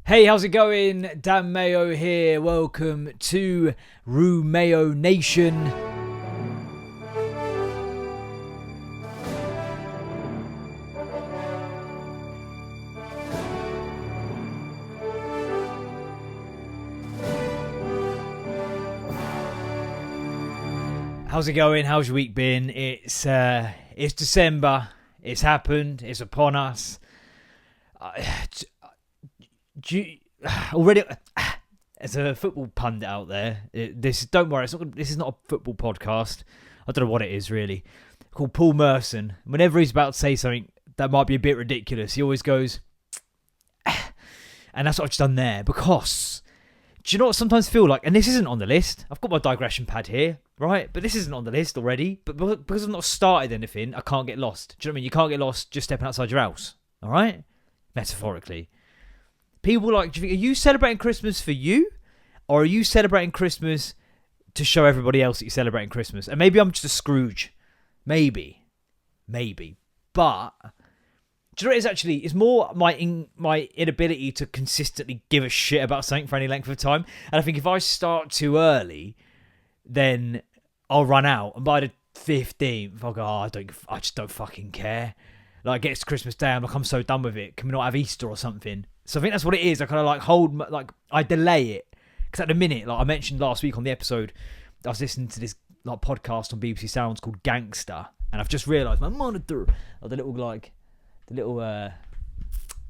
Hey, how's it going? Dan Mayo here. Welcome to RuMayoNation. How's it going? How's your week been? It's December. It's happened. It's upon us. Already, as a football pundit out there, don't worry. This is not a football podcast. I don't know what it is really. Called Paul Merson. Whenever he's about to say something that might be a bit ridiculous, he always goes, and that's what I've just done there. Because do you know what I sometimes feel like? And this isn't on the list. I've got my digression pad here, right? But this isn't on the list already. But because I've not started anything, I can't get lost. Do you know what I mean? You can't get lost just stepping outside your house. All right, metaphorically. People do you think, are you celebrating Christmas for you? Or are you celebrating Christmas to show everybody else that you're celebrating Christmas? And maybe I'm just a Scrooge. Maybe. But, do you know what it is actually? It's more my inability to consistently give a shit about something for any length of time. And I think if I start too early, then I'll run out. And by the 15th, I'll go, I just don't fucking care. Like, it gets to Christmas Day, I'm so done with it. Can we not have Easter or something? So I think that's what it is. I kind of I delay it. Because at the minute, like I mentioned last week on the episode, I was listening to this podcast on BBC Sounds called Gangster. And I've just realised my monitor, the little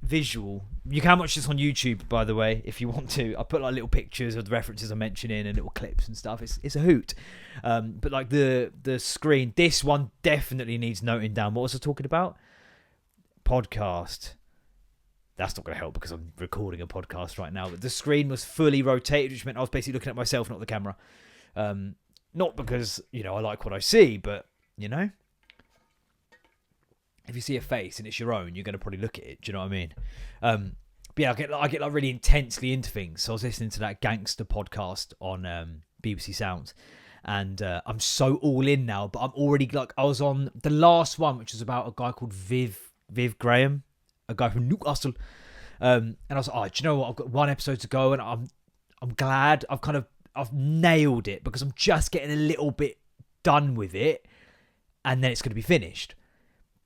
visual. You can watch this on YouTube, by the way, if you want to. I put little pictures of the references I'm mentioning and little clips and stuff. It's a hoot. But the screen, this one definitely needs noting down. What was I talking about? Podcast. That's not going to help because I'm recording a podcast right now. But the screen was fully rotated, which meant I was basically looking at myself, not the camera. Not because, I like what I see, but, if you see a face and it's your own, you're going to probably look at it. Do you know what I mean? But yeah, I get really intensely into things. So I was listening to that Gangster podcast on BBC Sounds. And I'm so all in now, but I'm already I was on the last one, which was about a guy called Viv Graham, a guy from Newcastle, and I was like, do you know what? I've got one episode to go, and I'm glad I've nailed it because I'm just getting a little bit done with it, and then it's going to be finished.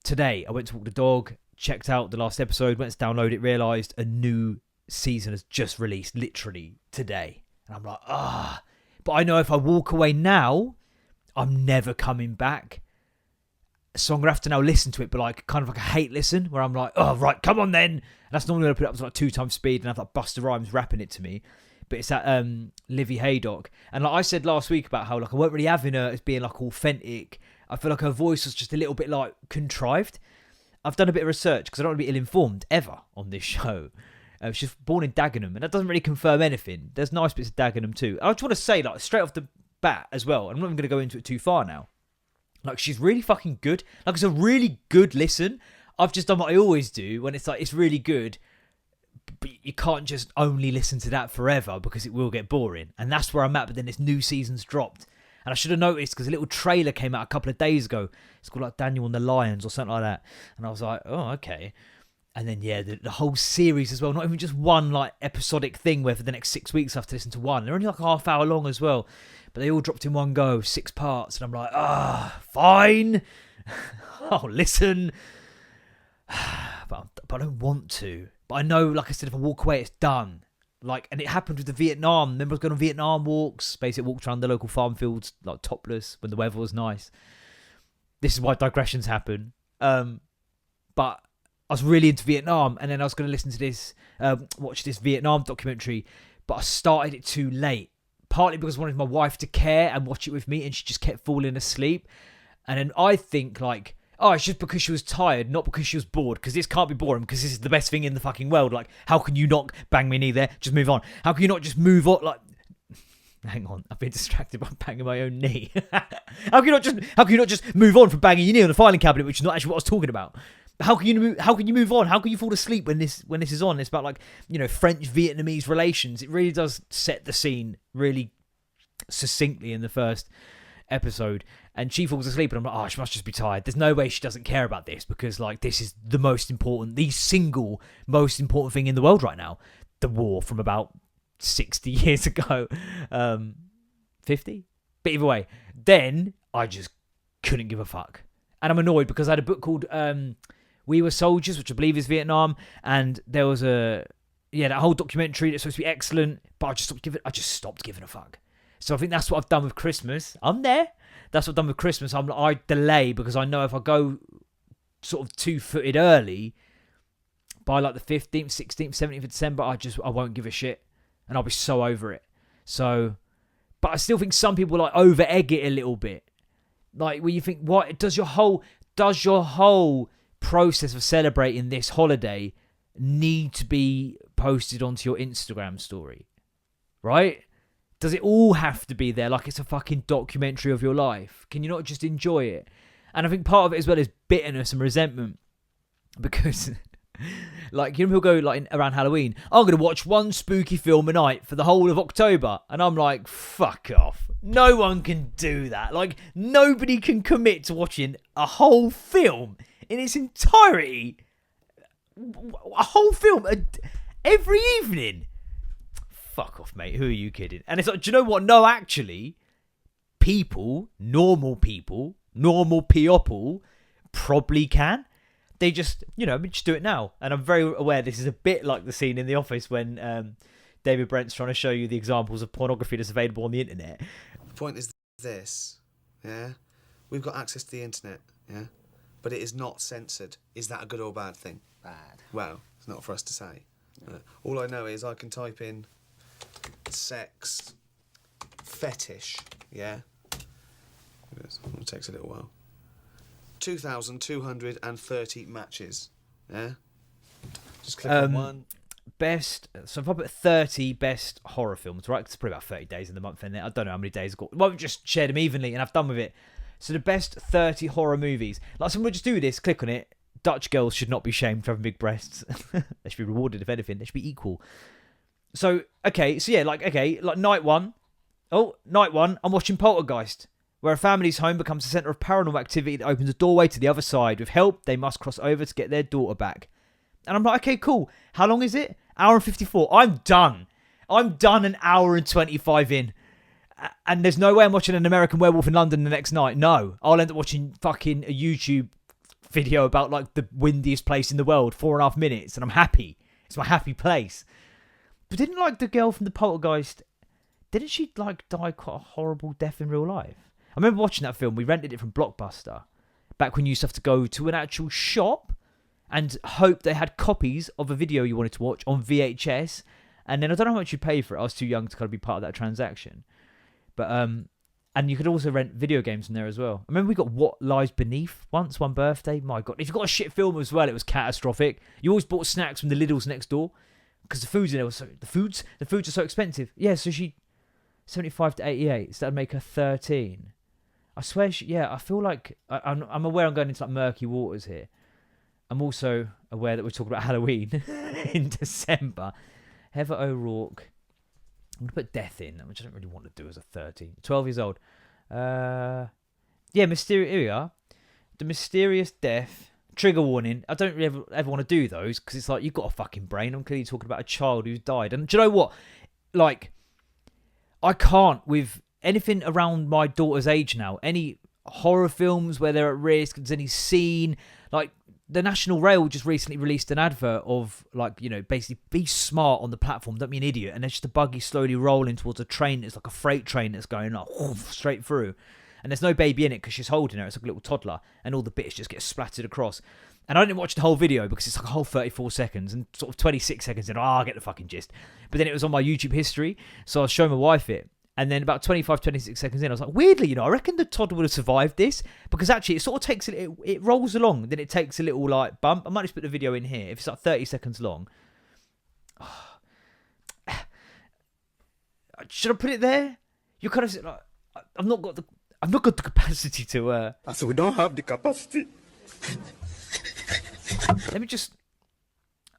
Today, I went to walk the dog, checked out the last episode, went to download it, realised a new season has just released literally today, and I'm like, but I know if I walk away now, I'm never coming back. So I'm going to have to now listen to it, but kind of like a hate listen, where I'm like, oh, right, come on then. And that's normally when I put it up to 2 times speed and have Busta Rhymes rapping it to me. But it's that Livy Haydock. And like I said last week about how I weren't really having her as being authentic. I feel like her voice was just a little bit contrived. I've done a bit of research because I don't want to be ill-informed ever on this show. She's born in Dagenham, and that doesn't really confirm anything. There's nice bits of Dagenham too. I just want to say, straight off the bat as well, I'm not even going to go into it too far now. She's really fucking good. It's a really good listen. I've just done what I always do when it's it's really good, but you can't just only listen to that forever because it will get boring. And that's where I'm at, but then this new season's dropped. And I should have noticed because a little trailer came out a couple of days ago. It's called Daniel and the Lions or something like that. And I was like, oh, okay. And then, yeah, the whole series as well. Not even just one episodic thing where for the next 6 weeks I have to listen to one. They're only a half hour long as well. But they all dropped in one go, 6 parts. And I'm like, fine. I'll listen. But I don't want to. But I know, like I said, if I walk away, it's done. And it happened with the Vietnam. Remember I was going on Vietnam walks. Basically walked around the local farm fields, topless, when the weather was nice. This is why digressions happen. But I was really into Vietnam. And then I was going to listen to this, watch this Vietnam documentary. But I started it too late. Partly because I wanted my wife to care and watch it with me, and she just kept falling asleep. And then I think it's just because she was tired, not because she was bored, because this can't be boring, because this is the best thing in the fucking world. How can you not bang me knee there? Just move on. How can you not just move on? Hang on, I've been distracted by banging my own knee. How can you not just move on from banging your knee on the filing cabinet, which is not actually what I was talking about? How can you move on? How can you fall asleep when this is on? It's about French-Vietnamese relations. It really does set the scene really succinctly in the first episode. And she falls asleep, and I'm like, she must just be tired. There's no way she doesn't care about this because this is the single most important thing in the world right now. the war from about 60 years ago. 50? But either way, then I just couldn't give a fuck. And I'm annoyed because I had a book called We Were Soldiers, which I believe is Vietnam, and there was that whole documentary that's supposed to be excellent, but I just stopped giving a fuck. So I think that's what I've done with Christmas. I'm there. That's what I've done with Christmas. I delay because I know if I go sort of 2-footed early, by like the 15th, 16th, 17th of December, I won't give a shit. And I'll be so over it. So, but I still think some people like over egg it a little bit. Like where you think, what does your whole process of celebrating this holiday need to be posted onto your Instagram story? Right? Does it all have to be there like it's a fucking documentary of your life? Can you not just enjoy it? And I think part of it as well is bitterness and resentment. Because, like, you know, people go, like, around Halloween, I'm going to watch one spooky film a night for the whole of October. And I'm like, fuck off. No one can do that. Like, nobody can commit to watching a whole film in its entirety. A whole film every evening. Fuck off, mate. Who are you kidding? And it's like, do you know what? No, actually, normal people, probably can. They just, just do it now. And I'm very aware this is a bit like the scene in The Office when David Brent's trying to show you the examples of pornography that's available on the internet. The point is this, yeah? We've got access to the internet, yeah? But it is not censored. Is that a good or bad thing? Bad. Well, it's not for us to say. All I know is I can type in sex fetish, yeah? It takes a little while. 2,230 matches, yeah? Just click on one. So if I put 30 best horror films, right? It's probably about 30 days in the month, in there. I don't know how many days I've got. Well, we've just shared them evenly and I've done with it. So the best 30 horror movies. Like, someone would just do this, click on it. Dutch girls should not be shamed for having big breasts. They should be rewarded, if anything. They should be equal. So, night one. Oh, night one, I'm watching Poltergeist, where a family's home becomes the centre of paranormal activity that opens a doorway to the other side. With help, they must cross over to get their daughter back. And I'm like, okay, cool. How long is it? Hour and 54. I'm done an hour and 25 in. And there's no way I'm watching an American Werewolf in London the next night. No. I'll end up watching fucking a YouTube video about, like, the windiest place in the world, 4.5 minutes, and I'm happy. It's my happy place. But didn't, like, the girl from the Poltergeist, didn't she, like, die quite a horrible death in real life? I remember watching that film. We rented it from Blockbuster back when you used to have to go to an actual shop and hope they had copies of a video you wanted to watch on VHS. And then I don't know how much you pay for it. I was too young to kind of be part of that transaction. But, and you could also rent video games from there as well. I remember we got What Lies Beneath once, one birthday. My God. If you got a shit film as well, it was catastrophic. You always bought snacks from the Lidl's next door because the foods in there was the foods are so expensive. Yeah, so she 75 to 88. So that'd make her 13. I swear, I feel like I'm aware I'm going into like murky waters here. I'm also aware that we're talking about Halloween in December. Heather O'Rourke. I'm going to put death in, which I don't really want to do as a 12 years old. Mysterious. Here we are. The mysterious death. Trigger warning. I don't really ever want to do those because it's like, you've got a fucking brain. I'm clearly talking about a child who's died. And do you know what? Like, I can't with anything around my daughter's age now. Any horror films where they're at risk, there's any scene. Like, the National Rail just recently released an advert of, like, basically be smart on the platform, don't be an idiot. And there's just a buggy slowly rolling towards a train. It's like a freight train that's going like straight through. And there's no baby in it because she's holding her. It's like a little toddler. And all the bits just get splattered across. And I didn't watch the whole video because it's like a whole 34 seconds. And sort of 26 seconds in, I get the fucking gist. But then it was on my YouTube history. So I was showing my wife it. And then about 25, 26 seconds in, I was like, weirdly, I reckon the toddler would have survived this. Because actually, it sort of takes, it rolls along. Then it takes a little, like, bump. I might just put the video in here. If it's like 30 seconds long. Should I put it there? You kind of, like, I've not got the capacity to... So we don't have the capacity. Let me just...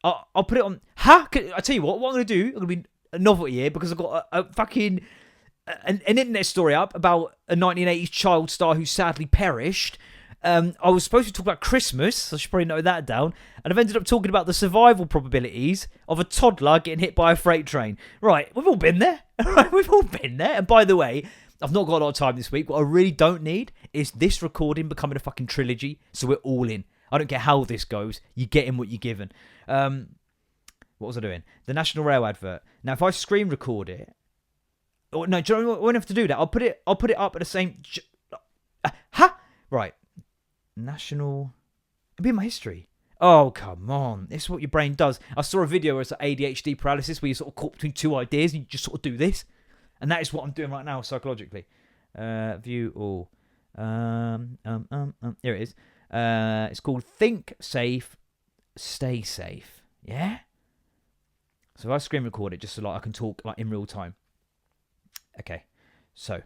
I'll put it on... I tell you what I'm going to do, I'm going to be a novelty here because I've got a fucking... An internet story up about a 1980s child star who sadly perished, I was supposed to talk about Christmas, so I should probably note that down. And I've ended up talking about the survival probabilities of a toddler getting hit by a freight train. Right, we've all been there. Right, we've all been there. And by the way, I've not got a lot of time this week. What I really don't need is this recording becoming a fucking trilogy, so we're all in. I don't care how this goes. You're getting what you're given. What was I doing? The National Rail advert. Now, if I screen record it... Oh, no, do you know what? I won't have to do that. I'll put it up at the same... Right. National... It'll be in my history. Oh, come on. This is what your brain does. I saw a video where it's like ADHD paralysis, where you're sort of caught between two ideas and you just sort of do this. And that is what I'm doing right now, psychologically. View all. Here it is. It's called Think Safe, Stay Safe. Yeah? So if I screen record it just so like I can talk like in real time. Okay. So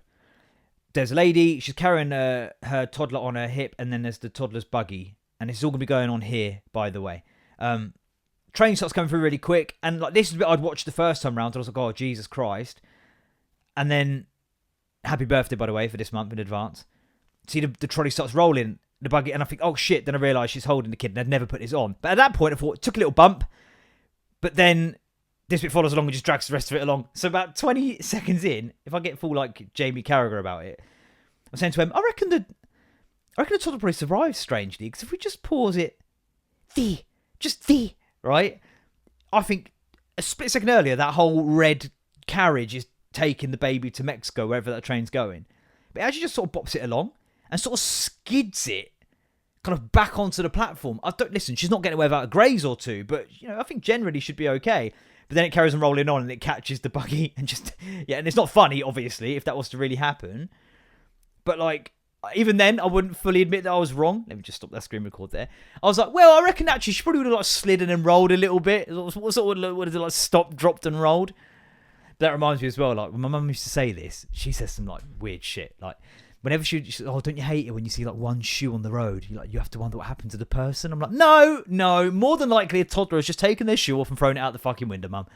there's a lady, she's carrying her toddler on her hip, and then there's the toddler's buggy. And this is all going to be going on here, by the way. Train starts coming through really quick. And like this is the bit I'd watched the first time round. And I was like, oh, Jesus Christ. And then, happy birthday, by the way, for this month in advance. See, the trolley starts rolling, the buggy, and I think, oh, shit. Then I realise she's holding the kid, and I'd never put this on. But at that point, I thought, it took a little bump. But then, this bit follows along and just drags the rest of it along. So about 20 seconds in, if I get full, like, Jamie Carragher about it, I'm saying to him, I reckon the toddler probably survives strangely, because if we just pause it, right? I think a split second earlier, that whole red carriage is taking the baby to Mexico, wherever that train's going. But it actually just sort of bops it along and sort of skids it kind of back onto the platform. Listen, she's not getting away without a graze or two, but I think generally should be okay. But then it carries on rolling on and it catches the buggy and just, and it's not funny, obviously, if that was to really happen. But like, even then, I wouldn't fully admit that I was wrong. Let me just stop that screen record there. I was like, well, I reckon actually she probably would have like slid and then rolled a little bit. What sort of would have like stopped, dropped and rolled? That reminds me as well, like when my mum used to say this, she says some like weird shit. Like whenever she says, oh, don't you hate it when you see like one shoe on the road? You have to wonder what happened to the person. I'm like, no. More than likely a toddler has just taken their shoe off and thrown it out the fucking window, mum.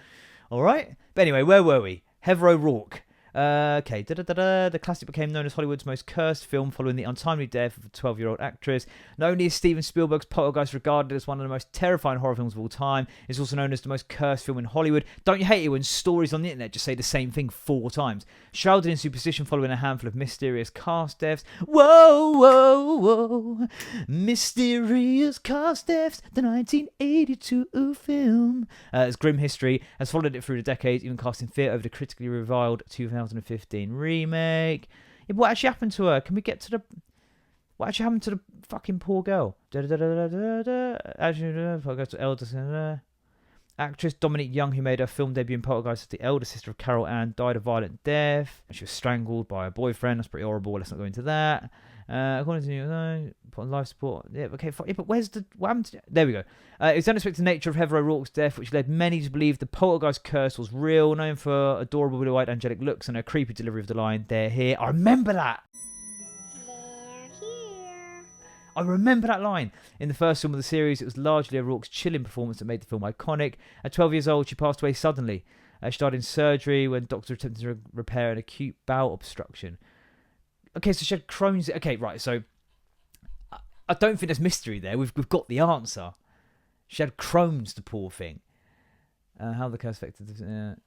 All right. But anyway, where were we? Heather O'Rourke. Okay. The classic became known as Hollywood's most cursed film following the untimely death of a 12-year-old actress. Not only is Steven Spielberg's Poltergeist regarded as one of the most terrifying horror films of all time, it's also known as the most cursed film in Hollywood. Don't you hate it when stories on the internet just say the same thing 4 times? Shrouded in superstition following a handful of mysterious cast deaths. Whoa. Mysterious cast deaths. The 1982 film. Its grim history has followed it through the decades, even casting fear over the critically reviled 2015 remake. Yeah, what actually happened to her? Can we get to the... What actually happened to the fucking poor girl? Actress Dominique Young, who made her film debut in Poltergeist as the elder sister of Carol Ann, died a violent death. She was strangled by her boyfriend. That's pretty horrible. Let's not go into that. According to put on life support. Yeah, okay, fine. Yeah, but where's the... What happened to... There we go. It was the unexpected nature of Heather O'Rourke's death, which led many to believe the poltergeist curse was real, known for adorable blue-eyed angelic looks and her creepy delivery of the line, "They're here." I remember that. I remember that line. In the first film of the series, it was largely O'Rourke's chilling performance that made the film iconic. At 12 years old, she passed away suddenly. She died in surgery when doctors attempted to repair an acute bowel obstruction. Okay, so she had Crohn's... Okay, right, so... I don't think there's mystery there. We've got the answer. She had Crohn's, the poor thing. How the curse affected...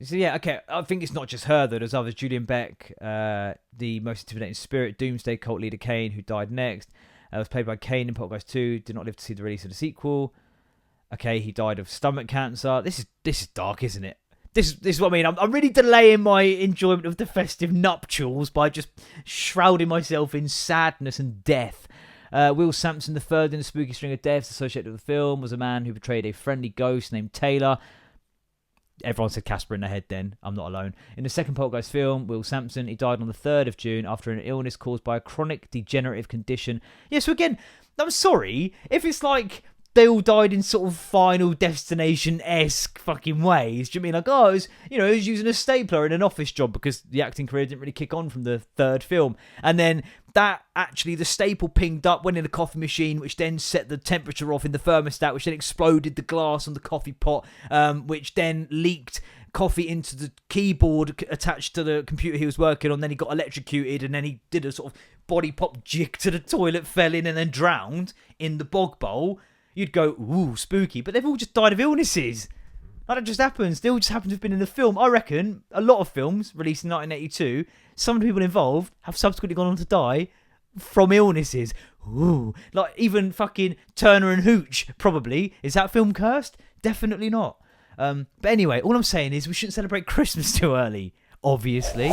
So yeah, okay, I think it's not just her, though. There's others. Julian Beck, the most intimidating spirit, Doomsday cult leader Kane, who died next. Was played by Kane in Poltergeist 2. Did not live to see the release of the sequel. Okay, he died of stomach cancer. This is dark, isn't it? This is what I mean. I'm really delaying my enjoyment of the festive nuptials by just shrouding myself in sadness and death. Will Sampson, the third in the spooky string of deaths associated with the film, was a man who betrayed a friendly ghost named Taylor. Everyone said Casper in their head then. I'm not alone. In the second Poltergeist film, Will Sampson, he died on the 3rd of June after an illness caused by a chronic degenerative condition. Yeah, so again, I'm sorry, if it's like they all died in sort of Final Destination-esque fucking ways. Do you mean like, oh, he was using a stapler in an office job because the acting career didn't really kick on from the 3rd film. And then that actually, the staple pinged up, went in the coffee machine, which then set the temperature off in the thermostat, which then exploded the glass on the coffee pot, which then leaked coffee into the keyboard attached to the computer he was working on. Then he got electrocuted, and then he did a sort of body pop jig to the toilet, fell in, and then drowned in the bog bowl. You'd go, ooh, spooky. But they've all just died of illnesses. That just happens. They all just happen to have been in the film. I reckon a lot of films released in 1982, some of the people involved have subsequently gone on to die from illnesses. Ooh. Like even fucking Turner and Hooch, probably. Is that film cursed? Definitely not. But anyway, all I'm saying is we shouldn't celebrate Christmas too early, obviously.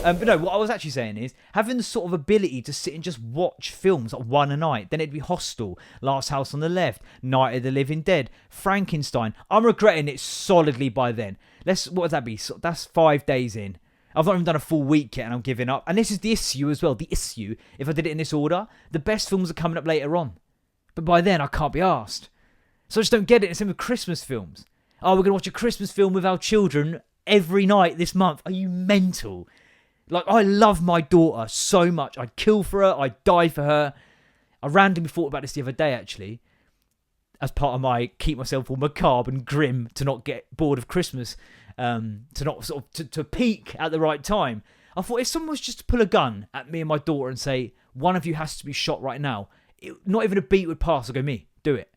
But no, what I was actually saying is having the sort of ability to sit and just watch films like one a night. Then it'd be Hostel, Last House on the Left, Night of the Living Dead, Frankenstein. I'm regretting it solidly by then. What would that be? So that's 5 days in. I've not even done a full week yet and I'm giving up. And this is the issue as well. The issue, if I did it in this order, the best films are coming up later on. But by then I can't be arsed. So I just don't get it. It's same with Christmas films. Oh, we're going to watch a Christmas film with our children every night this month. Are you mental? Like, I love my daughter so much. I'd kill for her. I'd die for her. I randomly thought about this the other day, actually, as part of my keep myself all macabre and grim to not get bored of Christmas, to not sort of to peak at the right time. I thought if someone was just to pull a gun at me and my daughter and say, one of you has to be shot right now, not even a beat would pass. I'd go, me, do it.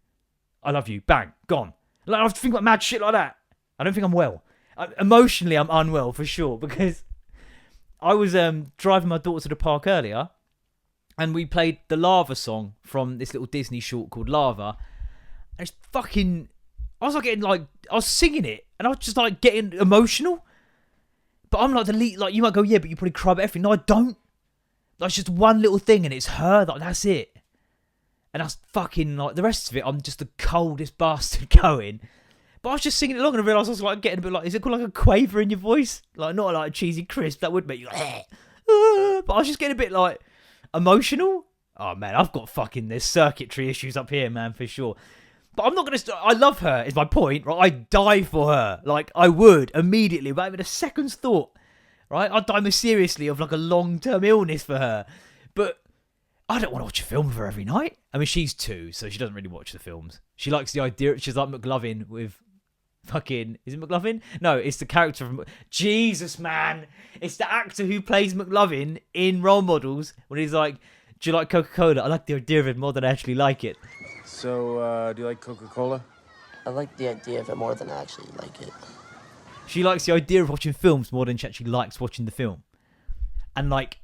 I love you. Bang, gone. Like, I have to think about mad shit like that. I don't think I'm well. Emotionally, I'm unwell for sure, because I was driving my daughter to the park earlier and we played the Lava song from this little Disney short called Lava. And it's fucking... I was singing it and I was just like getting emotional. But I'm like the lead, like you might go, yeah, but you probably cry about everything. No, I don't. Like, it's just one little thing and it's her. Like, that's it. And that's fucking like the rest of it. I'm just the coldest bastard going. But I was just singing it along and I realised I was like getting a bit like, is it called like a quaver in your voice? Like, not like a cheesy crisp. That would make you like, but I was just getting a bit like emotional. Oh man, I've got fucking, there's circuitry issues up here, man, for sure. But I'm not going to, I love her, is my point, right? I'd die for her. Like, I would immediately, without even a second's thought, right? I'd die mysteriously of like a long-term illness for her. But I don't want to watch a film with her every night. I mean, she's 2, so she doesn't really watch the films. She likes the idea, she's like McLovin with fucking, is it McLovin? No, it's the character from, Jesus, man. It's the actor who plays McLovin in Role Models when he's like, do you like Coca-Cola? I like the idea of it more than I actually like it. So, do you like Coca-Cola? I like the idea of it more than I actually like it. She likes the idea of watching films more than she actually likes watching the film. And like,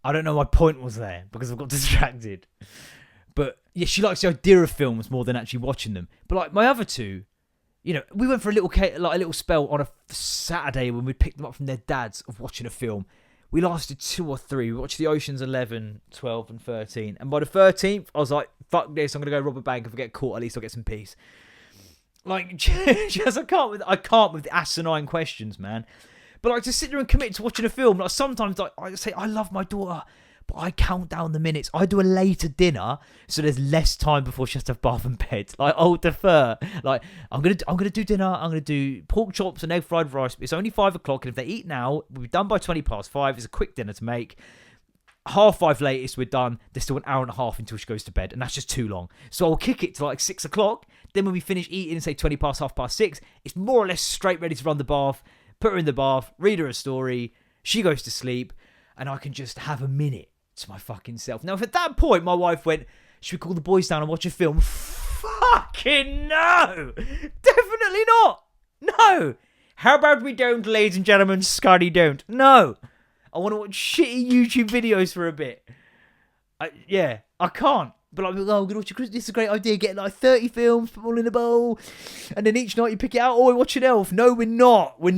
I don't know my point was there because I've got distracted. But yeah, she likes the idea of films more than actually watching them. But like my other two, you know, we went for a little spell on a Saturday when we picked them up from their dads of watching a film. We lasted 2 or 3. We watched the Oceans 11, 12 and 13. And by the 13th, I was like, fuck this, I'm going to go rob a bank. If I get caught, at least I'll get some peace. Like, just I can't with the asinine questions, man. But like to sit there and commit to watching a film, like sometimes like I say I love my daughter, but I count down the minutes. I do a later dinner so there's less time before she has to have bath and bed. Like I'll defer. Like I'm gonna do dinner. I'm gonna do pork chops and egg fried rice. It's only 5 o'clock, and if they eat now, we'll be done by 5:20. It's a quick dinner to make. 5:30 latest, we're done. There's still an hour and a half until she goes to bed, and that's just too long. So I'll kick it to like 6 o'clock. Then when we finish eating, say 6:20, it's more or less straight ready to run the bath. Put her in the bath, read her a story. She goes to sleep, and I can just have a minute to my fucking self. Now, if at that point my wife went, should we call the boys down and watch a film? Fucking no! Definitely not! No! How about we don't, ladies and gentlemen? Scotty, don't. No! I want to watch shitty YouTube videos for a bit. I can't. But like, oh, we're going to watch this is a great idea. Get like 30 films, put them all in a bowl. And then each night you pick it out. Oh, we're watching Elf. No, we're not. We're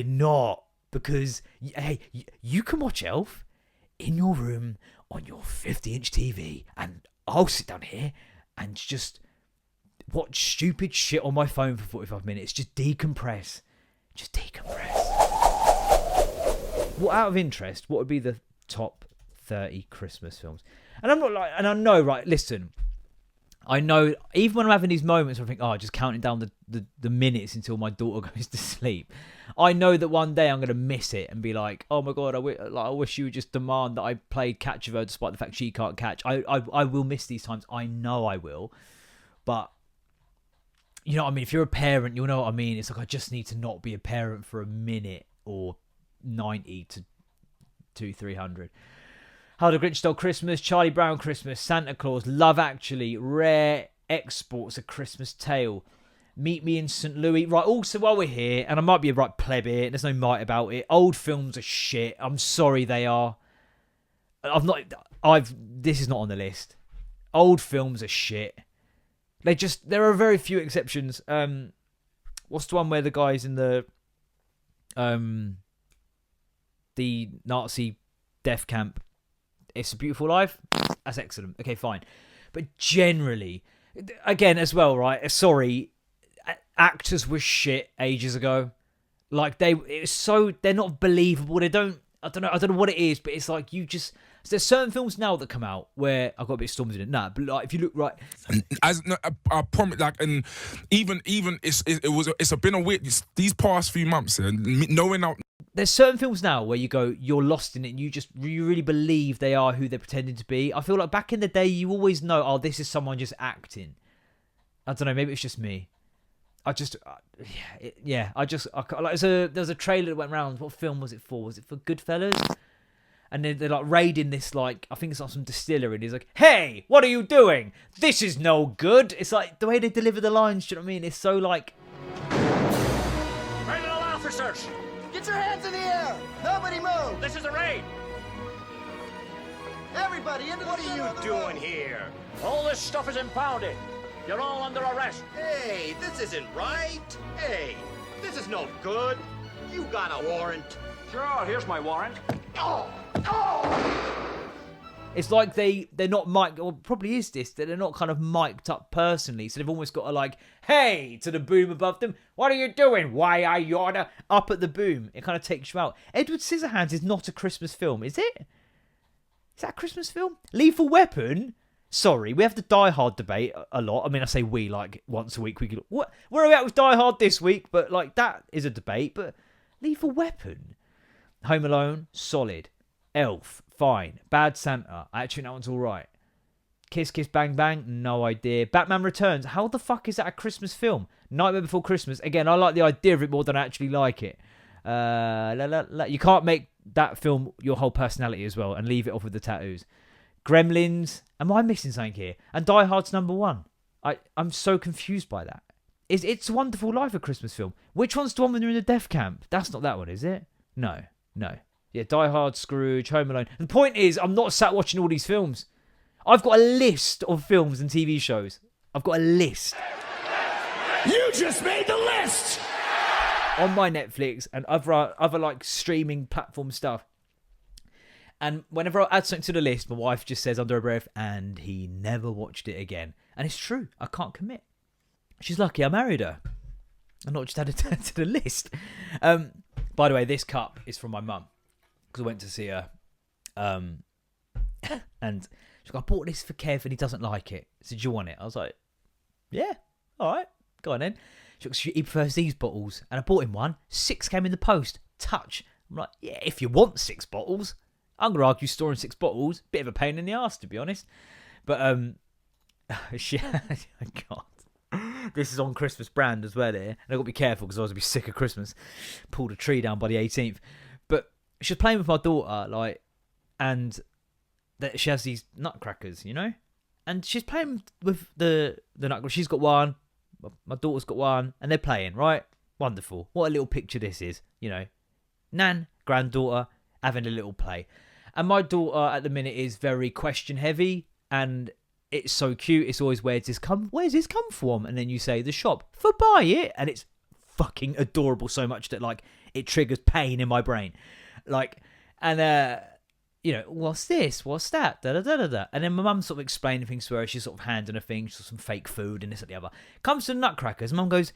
not. Because, hey, you can watch Elf in your room on your 50-inch TV. And I'll sit down here and just watch stupid shit on my phone for 45 minutes. Just decompress. What, out of interest, what would be the top 30 Christmas films? And I'm not like, and I know, right, listen, I know, even when I'm having these moments where I think, oh, just counting down the minutes until my daughter goes to sleep, I know that one day I'm going to miss it and be like, oh my God, I wish you would just demand that I played catch with her despite the fact she can't catch. I will miss these times. I know I will. But you know what I mean? If you're a parent, you'll know what I mean. It's like, I just need to not be a parent for a minute or 90 to 300. How the Grinch Stole Christmas, Charlie Brown Christmas, Santa Claus, Love Actually, Rare Exports, A Christmas Tale, Meet Me in St. Louis. Right, also while we're here, and I might be a right pleb here, there's no might about it. Old films are shit. I'm sorry, they are. This is not on the list. Old films are shit. There are very few exceptions. What's the one where the guy's in the Nazi death camp? It's a Beautiful Life. That's excellent. Okay, fine. But generally, again, as well, right? Sorry, actors were shit ages ago. Like they're not believable. I don't know what it is, but it's like there's certain films now that come out where I've got a bit of storms in it. Nah, but like if you look right, I promise, like, and even it's been a weird these past few months, and knowing out. There's certain films now where you go, you're lost in it, and you really believe they are who they're pretending to be. I feel like back in the day, you always know, oh, this is someone just acting. I don't know, maybe it's just me. There's a trailer that went around. What film was it for? Was it for Goodfellas? And then they're like raiding this, like, I think it's like some distillery, and he's like, hey, what are you doing? This is no good. It's like the way they deliver the lines, do you know what I mean? It's so like... Criminal officers! Get your hands in the air! Nobody move! This is a raid! Everybody into the What are you doing here? All this stuff is impounded. You're all under arrest. Hey, this isn't right. Hey, this is no good. You got a warrant. Sure, here's my warrant. It's like they're not mic'd, or probably is this, that they're not kind of mic'd up personally, so they've almost got to like, hey, to the boom above them, what are you doing? Why are you up at the boom? It kind of takes you out. Edward Scissorhands is not a Christmas film, is it? Is that a Christmas film? Lethal Weapon? Sorry, we have the Die Hard debate a lot. I mean, I say we, like, once a week. Where are we at with Die Hard this week? But, like, that is a debate. But Lethal Weapon? Home Alone? Solid. Elf? Fine. Bad Santa? I actually think that one's all right. Kiss Kiss Bang Bang? No idea. Batman Returns? How the fuck is that a Christmas film? Nightmare Before Christmas? Again, I like the idea of it more than I actually like it. You can't make that film your whole personality as well and leave it off with the tattoos. Gremlins. Am I missing something here? And Die Hard's number one. I'm so confused by that. It's a Wonderful Life a Christmas film? Which one's the one when they're in the death camp? That's not that one, is it? No. Yeah, Die Hard, Scrooge, Home Alone. And the point is, I'm not sat watching all these films. I've got a list of films and TV shows. I've got a list. You just made the list! On my Netflix and other like streaming platform stuff. And whenever I add something to the list, my wife just says under her breath, and he never watched it again. And it's true. I can't commit. She's lucky I married her. I'm not just added to the list. By the way, this cup is from my mum. Because I went to see her. And she's like, I bought this for Kev and he doesn't like it. So do you want it? I was like, yeah. All right. Go on then. He prefers these bottles. And I bought him one. 6 came in the post. Touch. I'm like, yeah, if you want 6 bottles. I'm going to argue storing 6 bottles. Bit of a pain in the arse, to be honest. But, God. This is on Christmas brand as well here. And I've got to be careful because I was going to be sick of Christmas. Pulled a tree down by the 18th. But she was playing with my daughter, like, and she has these nutcrackers, you know? And she's playing with the nutcrackers. She's got one. My daughter's got one. And they're playing, right? Wonderful. What a little picture this is, you know? Nan, granddaughter, having a little play. And my daughter at the minute is very question heavy, and it's so cute. It's always, where's this come from? And then you say the shop for buy it, and it's fucking adorable so much that like it triggers pain in my brain. Like, and you know, what's this? What's that? Da da da da da. And then my mum's sort of explaining things to her. She's sort of handing her thing. She's got some fake food and this and the other. Comes to the nutcrackers. Mum goes,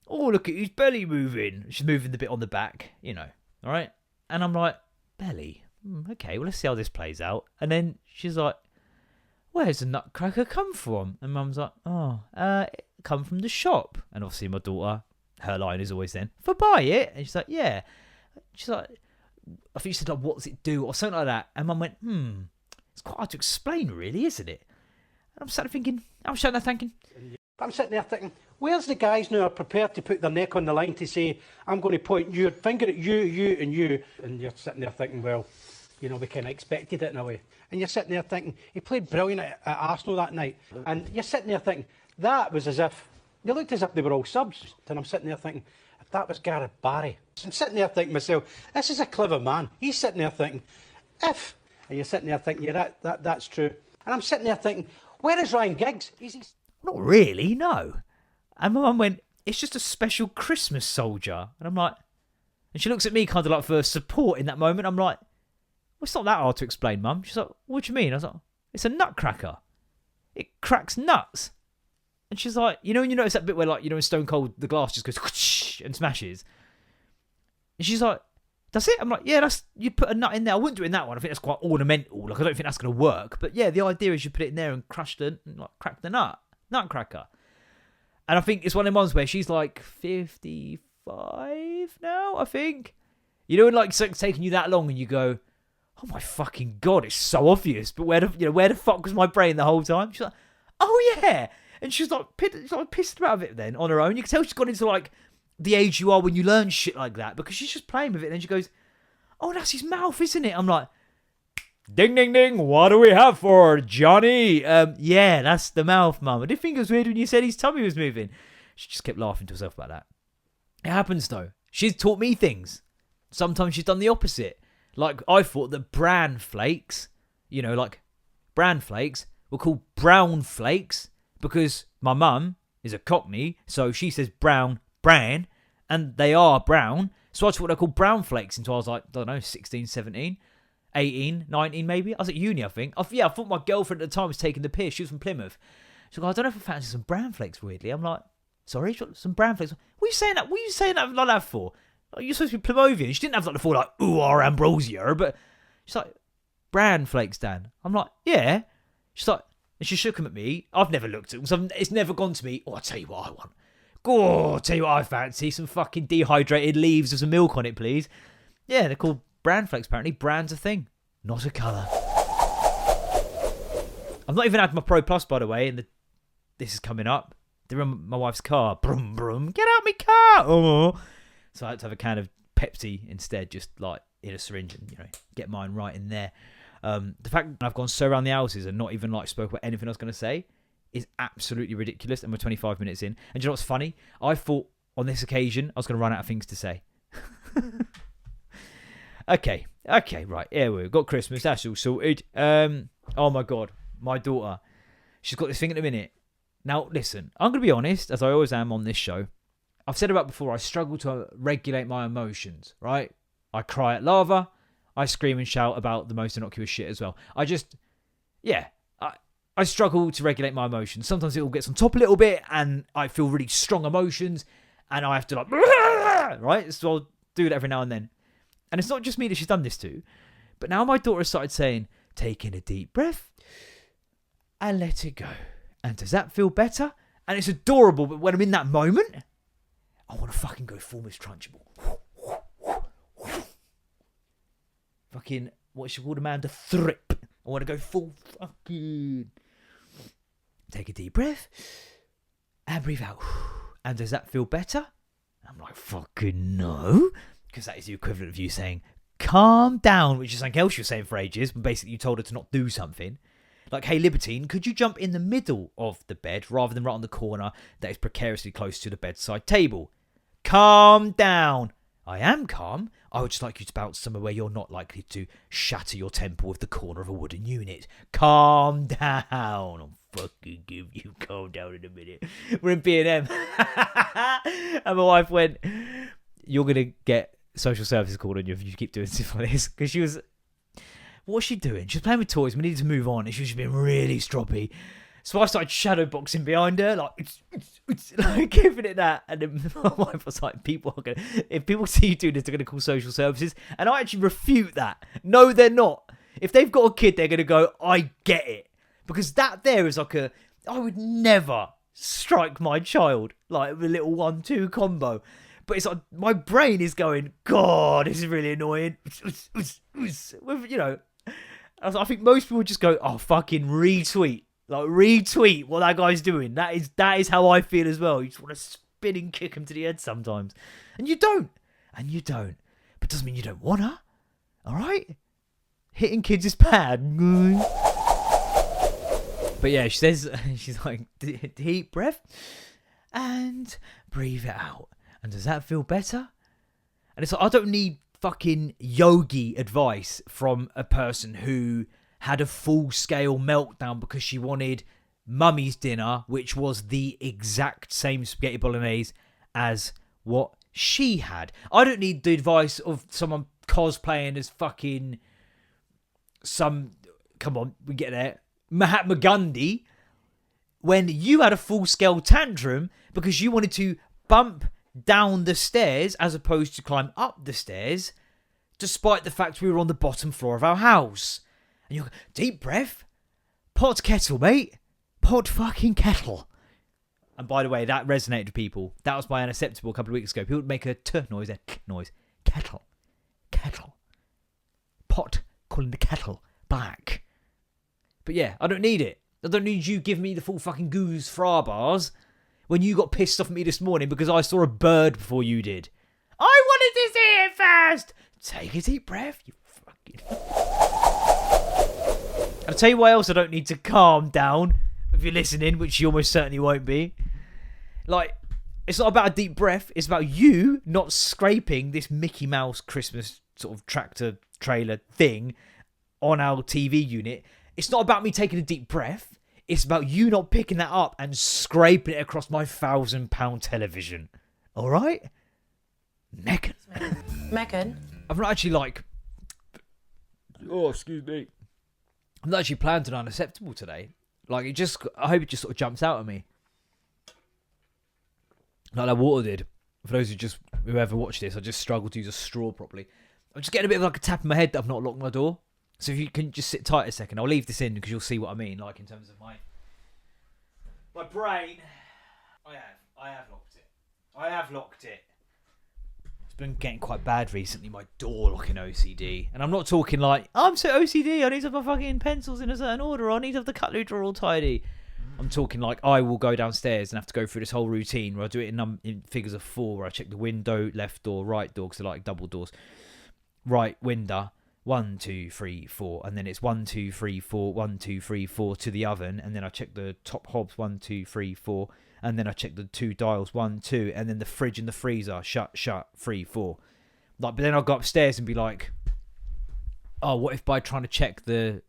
oh, look at his belly moving. She's moving the bit on the back, you know. All right. And I'm like, belly? Okay, well, let's see how this plays out. And then she's like, where's the nutcracker come from? And Mum's like, it come from the shop. And obviously my daughter, her line is always then, for buy it? And she's like, yeah. She's like, I think she said, like, what does it do? Or something like that. And Mum went, it's quite hard to explain, really, isn't it? And I'm sitting there thinking, Where's the guys now are prepared to put their neck on the line to say, I'm going to point your finger at you, you, and you, and you're sitting there thinking, well, you know, we kind of expected it in a way. And you're sitting there thinking, he played brilliant at Arsenal that night. And you're sitting there thinking, that was as if, they looked as if they were all subs. And I'm sitting there thinking, if that was Gareth Barry. So I'm sitting there thinking myself, this is a clever man. He's sitting there thinking, if, and you're sitting there thinking, yeah, that's true. And I'm sitting there thinking, where is Ryan Giggs? Not really, no. And my mum went, it's just a special Christmas soldier. And I'm like, and she looks at me kind of like for support in that moment. I'm like, well, it's not that hard to explain, Mum. She's like, what do you mean? I was like, it's a nutcracker. It cracks nuts. And she's like, you know, when you notice that bit where, like, you know, in Stone Cold, the glass just goes whoosh and smashes. And she's like, that's it? I'm like, yeah, you put a nut in there. I wouldn't do it in that one. I think that's quite ornamental. Like, I don't think that's going to work. But yeah, the idea is you put it in there and crack the nutcracker. And I think it's one of the ones where she's like 55 now, I think. You know, and like it's taking you that long and you go, oh my fucking God, it's so obvious. But where the fuck was my brain the whole time? She's like, oh yeah. And she's like pissed about it then on her own. You can tell she's gone into like the age you are when you learn shit like that because she's just playing with it. And then she goes, oh, that's his mouth, isn't it? I'm like, ding, ding, ding. What do we have for Johnny? Yeah, that's the mouth, Mum. I did think it was weird when you said his tummy was moving. She just kept laughing to herself about that. It happens, though. She's taught me things. Sometimes she's done the opposite. Like, I thought that bran flakes, you know, like bran flakes were called brown flakes because my mum is a Cockney, so she says bran, and they are brown. So I thought they're called brown flakes until I was like, I don't know, 16, 17. 18, 19 maybe. I was at uni, I think. I thought my girlfriend at the time was taking the piss. She was from Plymouth. She's like, I don't know if I fancy some bran flakes, weirdly. I'm like, sorry, some bran flakes. What are you saying that? What are you saying that like that for? Like, you're supposed to be Plymouvian. She didn't have like the full like, ooh, our ambrosia, but she's like, bran flakes, Dan. I'm like, yeah. She's like, and she shook them at me. I've never looked at them. So it's never gone to me, oh, I'll tell you what I want. I'll tell you what I fancy. Some fucking dehydrated leaves with some milk on it, please. Yeah, they're called bran flakes, apparently. Bran's a thing, not a colour. I've not even had my Pro Plus, by the way, and this is coming up. They're in my wife's car. Brum, brum. Get out my car! Oh. So I had to have a can of Pepsi instead, just like in a syringe and, you know, get mine right in there. The fact that I've gone so around the houses and not even like spoke about anything I was going to say is absolutely ridiculous, and we're 25 minutes in. And do you know what's funny? I thought on this occasion I was going to run out of things to say. Okay, right. Yeah, we've got Christmas. That's all sorted. Oh my God, my daughter. She's got this thing at the minute. Now, listen, I'm going to be honest, as I always am on this show. I've said about before, I struggle to regulate my emotions, right? I cry at lava. I scream and shout about the most innocuous shit as well. I struggle to regulate my emotions. Sometimes it all gets on top a little bit and I feel really strong emotions and I have to like, right? So I'll do it every now and then. And it's not just me that she's done this to, but now my daughter has started saying, take in a deep breath and let it go. And does that feel better? And it's adorable, but when I'm in that moment, I want to fucking go full Miss Trunchbull. Fucking, what she called Amanda Thrip. I want to go full fucking... Take a deep breath and breathe out. And does that feel better? I'm like, fucking no. Because that is the equivalent of you saying, calm down, which is something else you're saying for ages, but basically you told her to not do something. Like, hey, Libertine, could you jump in the middle of the bed rather than right on the corner that is precariously close to the bedside table? Calm down. I am calm. I would just like you to bounce somewhere where you're not likely to shatter your temple with the corner of a wooden unit. Calm down. I'll fucking give you calm down in a minute. We're in B&M. And my wife went, you're going to get social services called on you if you keep doing stuff like this. Because she was... What's she doing? She was playing with toys. We needed to move on. And she was being really stroppy. So I started shadow boxing behind her, like giving it that. And then my wife was like, if people see you doing this, they're going to call social services. And I actually refute that. No, they're not. If they've got a kid, they're going to go, I get it. Because that there is like I would never strike my child like with a little 1-2 combo. But it's like, my brain is going, God, this is really annoying. You know, I think most people just go, oh, fucking retweet. Like, retweet what that guy's doing. That is how I feel as well. You just want to spin and kick him to the head sometimes. And you don't. But doesn't mean you don't wanna. Alright? Hitting kids is bad. But yeah, she says, she's like, deep breath and breathe it out. And does that feel better? And it's like, I don't need fucking Yogi advice from a person who had a full-scale meltdown because she wanted mummy's dinner, which was the exact same spaghetti bolognese as what she had. I don't need the advice of someone cosplaying as fucking some... Come on, we get there. Mahatma Gandhi, when you had a full-scale tantrum because you wanted to bump down the stairs as opposed to climb up the stairs, despite the fact we were on the bottom floor of our house. And you go, deep breath, pot kettle, mate, pot fucking kettle. And by the way, that resonated with people. That was my Unasseptable a couple of weeks ago. People would make a t noise, a k noise, kettle, pot, calling the kettle black. But yeah, I don't need it. I don't need you giving me the full fucking goose fra bars when you got pissed off at me this morning because I saw a bird before you did. I wanted to see it first. Take a deep breath, you fucking... I'll tell you why else I don't need to calm down if you're listening, which you almost certainly won't be. Like, it's not about a deep breath. It's about you not scraping this Mickey Mouse Christmas sort of tractor trailer thing on our TV unit. It's not about me taking a deep breath. It's about you not picking that up and scraping it across my £1,000 television. All right? Megan. Megan? I've not actually like... Oh, excuse me. I'm not actually planned on Unasseptable today. Like, I hope it just sort of jumps out at me. Like that water did. For those who ever watched this, I just struggled to use a straw properly. I'm just getting a bit of like a tap in my head that I've not locked my door. So if you can just sit tight a second, I'll leave this in because you'll see what I mean, like in terms of my brain. I have locked it. It's been getting quite bad recently, my door locking OCD. And I'm not talking like, I'm so OCD, I need to have my fucking pencils in a certain order, I need to have the cutlery drawer all tidy. I'm talking like I will go downstairs and have to go through this whole routine where I do it in figures of 4, where I check the window, left door, right door, because they're like double doors. Right window. 1, 2, 3, 4, and then it's 1, 2, 3, 4, 1, 2, 3, 4 to the oven, and then I check the top hobs 1, 2, 3, 4, and then I check the 2 dials 1, 2, and then the fridge and the freezer shut 3, 4. Like, but then I'll go upstairs and be like, oh, what if by trying to check the